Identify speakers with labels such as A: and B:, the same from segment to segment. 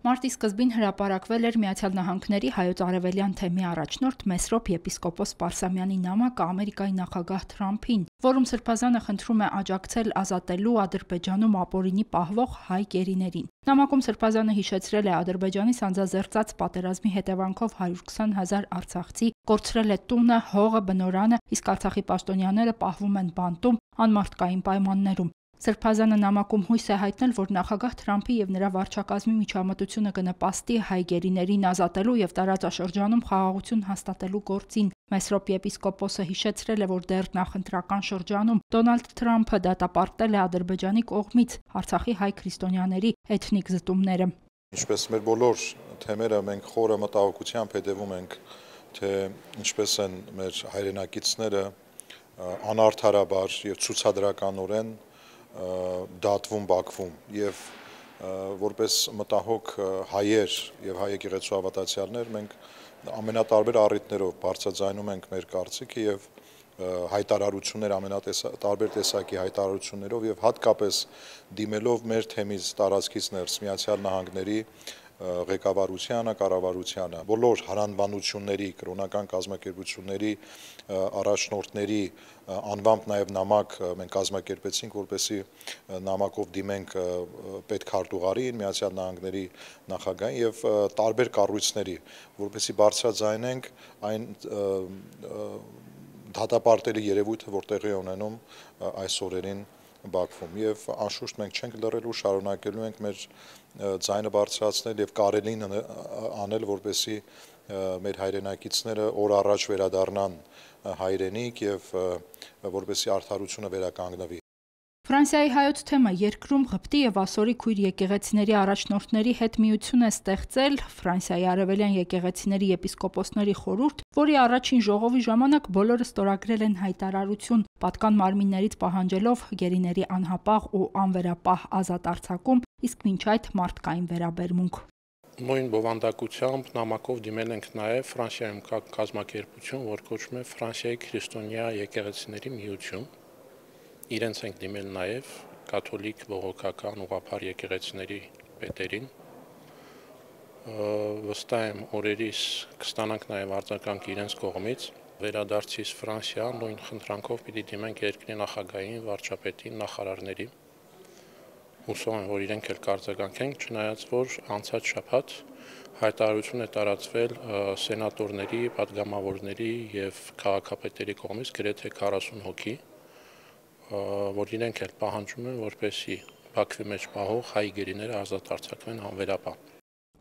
A: Մարտի սկզբին հրապարակվել էր Միացյալ Նահանգների հայոց արևելյան թեմի առաջնորդ Մեսրոպ եպիսկոպոս Պարսամյանի նամակը Ամերիկայի նախագահ Թրամփին, որում Սրբազանը խնդրում է աջակցել ազատելու Ադրբեջանում ապօրինի պահվող հայ գերիներին։ Նամակում Սրբազանը հիշեցրել է Ադրբեջանի սանձազերծած պատերազմի հետևանքով 120,000 արցախցի կորցրել է տունը, հողը, բնորանը, իսկ Արցախի պաշտոնյաները պահվում են բանտում անմարդկային պայմաններում։ Սրբազանը նամակում հույս է հայտնել, որ նախագահ Թրամփի եւ նրա վարչակազմի միջամտությունը կնպաստի հայ գերիներին ազատելու եւ տարածաշրջանում խաղաղություն հաստատելու գործին։ Մեսրոպ եպիսկոպոսը հիշեցրել է, որ դեռ նախընտրական շրջանում Դոնալդ Թրամփը դատապարտել է Ադրբեջանի կողմից Արցախի հայ քրիստոնյաների էթնիկ զտումները։
B: Ինչպես մեր բոլոր թեմերը մենք խորը մտահոգությամբ հետևում ենք, թե ինչպես են մեր հայրենակիցները անարդարաբար եւ ցուցադրականորեն դատվում Բաքվում եւ որպես մտահոգ հայեր եւ հայ եկեղեցու հավատացյալներ մենք ամենատարբեր առիթներով բարձրաձայնում ենք մեր կարծիքը եւ հայտարարություններ տարբեր տեսակի հայտարարություններով եւ հատկապես դիմելով մեր թեմից տարածքից ներս Միացյալ Նահանգների ղեկավարությանը, կառավարությանը, բոլոր հարանվանությունների, կրոնական կազմակերպությունների առաջնորդների անվամբ նաև նամակ մենք կազմակերպեցինք, որպեսզի նամակով դիմենք պետքարտուղարին, Միացյալ Նահանգների նախագահին եւ տարբեր կառույցների, որպեսզի բարձրաձայնենք այն դատապարտելի երևույթը, որ տեղի ունենում այս օրերին Բաքվում եւ անշուշտ մենք չենք լռելու, շարունակելու ենք մեր ձայնը բարձրացնել եւ կարելին անել, որպեսզի մեր հայրենակիցները օր առաջ վերադառնան հայրենիք եւ որպեսզի արդարությունը վերականգնվի։
A: Ֆրանսիայի հայոց թեմը երկրում ղպտի եւ ասորի քույր եկեղեցիների առաջնորդների հետ միություն է ստեղծել Ֆրանսիայի արևելյան եկեղեցիների եպիսկոպոսների խորհուրդ, որի առաջին ժողովի ժամանակ բոլորը ստորագրել են հայտարարություն, պատկան մարմիններից պահանջելով գերիների անհապաղ ու անվերապահ ազատ արձակում, իսկ մինչ այդ մարդկային վերաբերմունք։
C: Նույն բովանդակությամբ նամակով դիմել ենք նաև Ֆրանսիայում կա կազմակերպություն, որ կոչվում է Ֆրանսիայի քրիստոնյա եկեղեցիների միություն։ Իրենց ենք դիմել նաև կաթոլիկ բողոքական ուղղափառ եկեղեցիների պետերին։ Վստահ եմ օրերիս կստանանք նաև արձագանք իրենց կողմից։ Վերադարձից Ֆրանսիա նույն խնդրանքով պիտի դիմենք երկրի նախագահին, վարչապետին, նախարարներին։ Հուսով եմ, որ իրենք էլ կարձագանքեն, չնայած որ անցած շաբաթ հայտարարություն է տարածվել սենատորների, պատգամավորների եւ քաղաքապետերի կողմից գրեթե 40 հոգի, որ իրենք էլ պահանջում են, որպեսզի Բաքվի մեջ պահող հայ գերիները ազատ արձակվեն անվերապահ։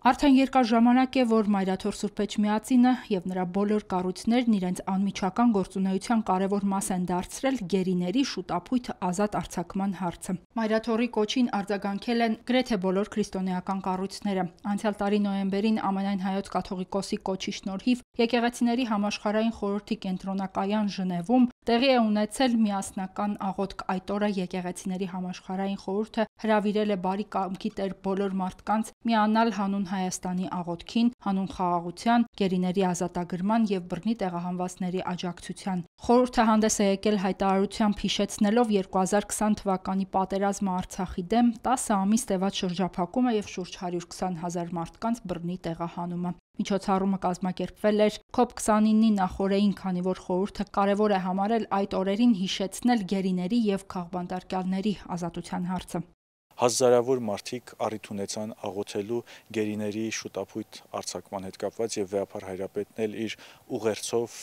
A: Արդեն երկար ժամանակ է, որ Մայրաթոր Սուրբ Էջմիածինը եւ նրա բոլոր կառույցներն իրենց անմիջական գործունեության կարևոր մաս են դարձրել գերիների շուտապույտ ազատ արձակման հարցը։ Մայրաթորի կոչին արձագանքել են գրեթե բոլոր քրիստոնեական կառույցները։ Անցյալ տարի նոյեմբերին Ամենայն հայոց կաթողիկոսի կոչի շնորհիվ եկեղեցիների համաշխարհային խորհրդի կենտրոնակայան Ժնևում տեղի է ունեցել միասնական աղոթք։ Այդ օրը եկեղեցիների համաշխարհային խորհուրդը հրավիրել է բարի կամքի տեր բոլոր մարդկանց միանալ հանուն Հայաստանի աղոթքին, հանուն խաղաղության, գերիների ազատագրման եւ բռնի տեղահանվածների աջակցության։ Խորհուրդը հանդես է եկել հայտարարությամբ հիշեցնելով 2020 թվականի պատերազմը Արցախի դեմ, 10 ամիս տևած շրջափակումը եւ շուրջ 120,000 մարդկանց բռնի տեղահանումը։ Միջոցառումը կազմակերպվել էր COP29-ի նախօրեին, քանի որ խորհուրդը կարևոր է համարել այդ օրերին հիշեցնել գերիների եւ քաղբանտարկյալների ազատության հարցը։
D: Հազարավոր մարդիկ առիթ ունեցան աղոթելու գերիների շուտապույտ արձակման հետ կապված եւ վեհապար հայրապետն էլ իր ուղերձով,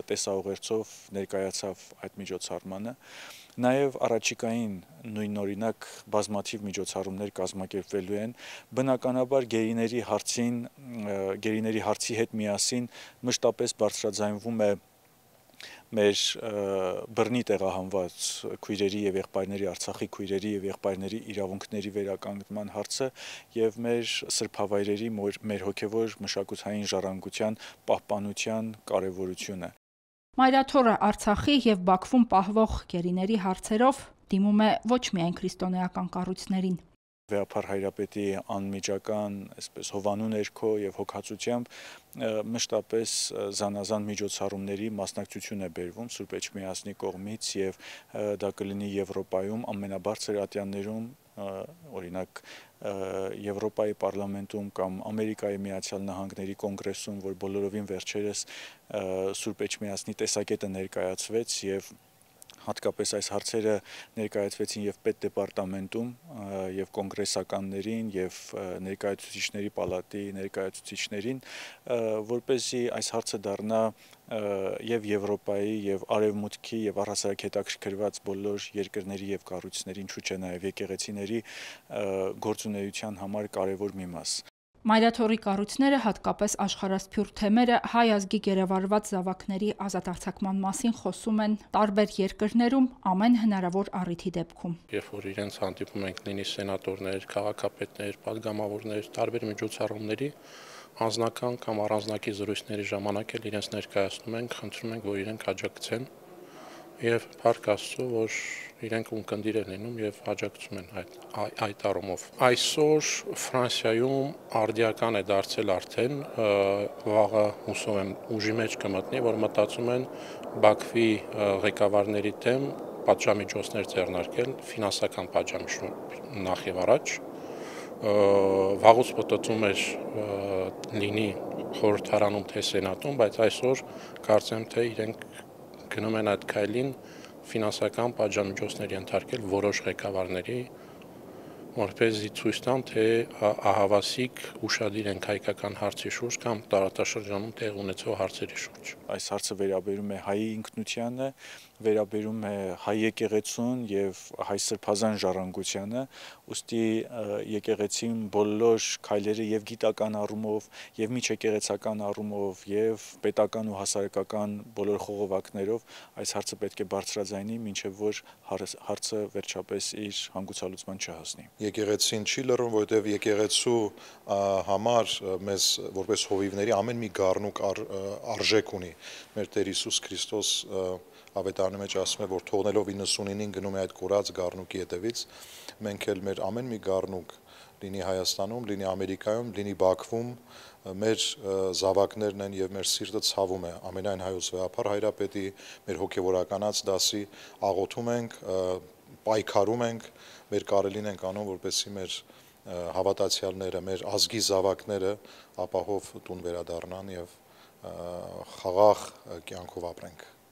D: տեսաուղերձով ներկայացավ այդ միջոցառմանը։ Նաև առաջիկային նույնօրինակ բազմաթիվ միջոցառումներ կազմակերպվելու են։ Բնականաբար գերիների հարցի հետ միասին մշտապես բարձրաձայնվում է մեր բռնի տեղահանված քույրերի եւ եղբայրների, Արցախի քույրերի եւ եղբայրների իրավունքների վերականգնման հարցը եւ մեր սրբավայրերի, մեր հոգեվոր մշակութային ժառանգության պահպանության կարեւորությունը։
A: Մայրաթորը Արցախի եւ Բաքվում պահվող գերիների հարցերով դիմում է ոչ միայն քրիստոնեական կառույցներին։
D: Վեհապար հայրապետի անմիջական, այսպես հովանու ներքո եւ հոգացությամբ մշտապես զանազան միջոցառումների մասնակցություն է բերվում Սուրբ Էջմիածնի կողմից եւ դա կլինի Եվրոպայում ամենաբարձր ատյաններում, օրինակ Եվրոպայի պարլամենտում կամ Ամերիկայի Միացյալ Նահանգների կոնգրեսում, որ բոլորովին վերջերս Սուրբ Էջմիածնի տեսակետը ներկայացվեց եւ հատկապես այս հարցերը ներկայացվեցին եւ պետդեպարտամենտում եւ կոնգրեսականներին եւ ներկայացուցիչների պալատի ներկայացուցիչներին, որպեսզի այս հարցը դառնա եւ Եվրոպայի եւ Արևմուտքի եւ առհասարակ հետաքրքրված բոլոր երկրների եւ կառույցների, ինչու՞ չէ նաեւ եկեղեցիների գործունեության համար կարեւոր մի մաս։
A: Մայրաթորի կառույցները, հատկապես աշխարհասփյուռ թեմերը, հայ ազգի գերեվարված զավակների ազատ արձակման մասին խոսում են տարբեր երկրներում ամեն հնարավոր առիթի դեպքում։
C: Երբ որ իրենց հանդիպում ենք լինի սենատորներ, քաղաքապետներ, падգամավորներ, տարբեր միջոցառումների, անձնական կամ առանձնակի զրույցների ժամանակ էլ իրենց ներկայացնում ենք, խնդրում ենք, որ իրենք աջակցեն եւ փառք Աստծո, որ իրենք ունկնդիր են լինում եւ աջակցում են այդ առումով։ Այսօր Ֆրանսիայում արդիական է դարձել արդեն, վաղը հուսով եմ ուժի մեջ կմտնի, որ մտածում են Բաքվի ղեկավարների դեմ պատժամիջոցներ ձեռնարկել, ֆինանսական պատժամիջոցներ նախ եւ առաջ։ Վաղուց մտածում էր լինի խորհրդարանում թե սենատում, բայց այսօր կարծեմ թե իրենք գնում են այդ քայլին ֆինանսական պատժամիջոցներ ենթարկել որոշ ղեկավարների, որպեսզի ցույց տան, թե ահավասիկ ուշադիր են հայկական հարցի շուրջ կամ տարածաշրջանում տեղ ունեցող հարցերի շուրջ։
D: Այս հարցը վերաբերում է հայի ինքնությանը, վերաբերում է հայ եկեղեցուն եւ հայ սրբազան ժառանգությանը, ուստի եկեղեցին բոլոր քայլերը եւ գիտական առումով, եւ միջեկեղեցական առումով, եւ պետական ու հասարակական բոլոր խողովակներով այս հարցը պետք է բարձրաձայնի, մինչեւ որ հարցը վերջապես իր հանգուցալուծման չհասնի։
B: Եկեղեցին չի լռում, որովհետև եկեղեցու համար մեզ որպես հովիվների ամեն մի գառնուկ արժեք ունի։ Մեր Տեր Հիսուս Քրիստոս ավետարանի մեջ ասում է, որ թողնելով 99-ին գնում է այդ կորած գառնուկի հետևից, մենք էլ մեր ամեն մի գառնուկ լինի Հայաստանում, լինի Ամերիկայում, լինի Բաքվում, մեր զավակներն են եւ մեր սիրտը ցավում է ամենայն հայոց վեհափառ հայրապետի, մեր հոգեվորականաց դասի աղոթում ենք, պայքարում ենք, մեր կարելին ենք անում, որպեսզի մեր հավատացյալները, մեր ազգի զավակները ապահով տուն վերադառնան եւ խաղաղ կյանքով ապրենք։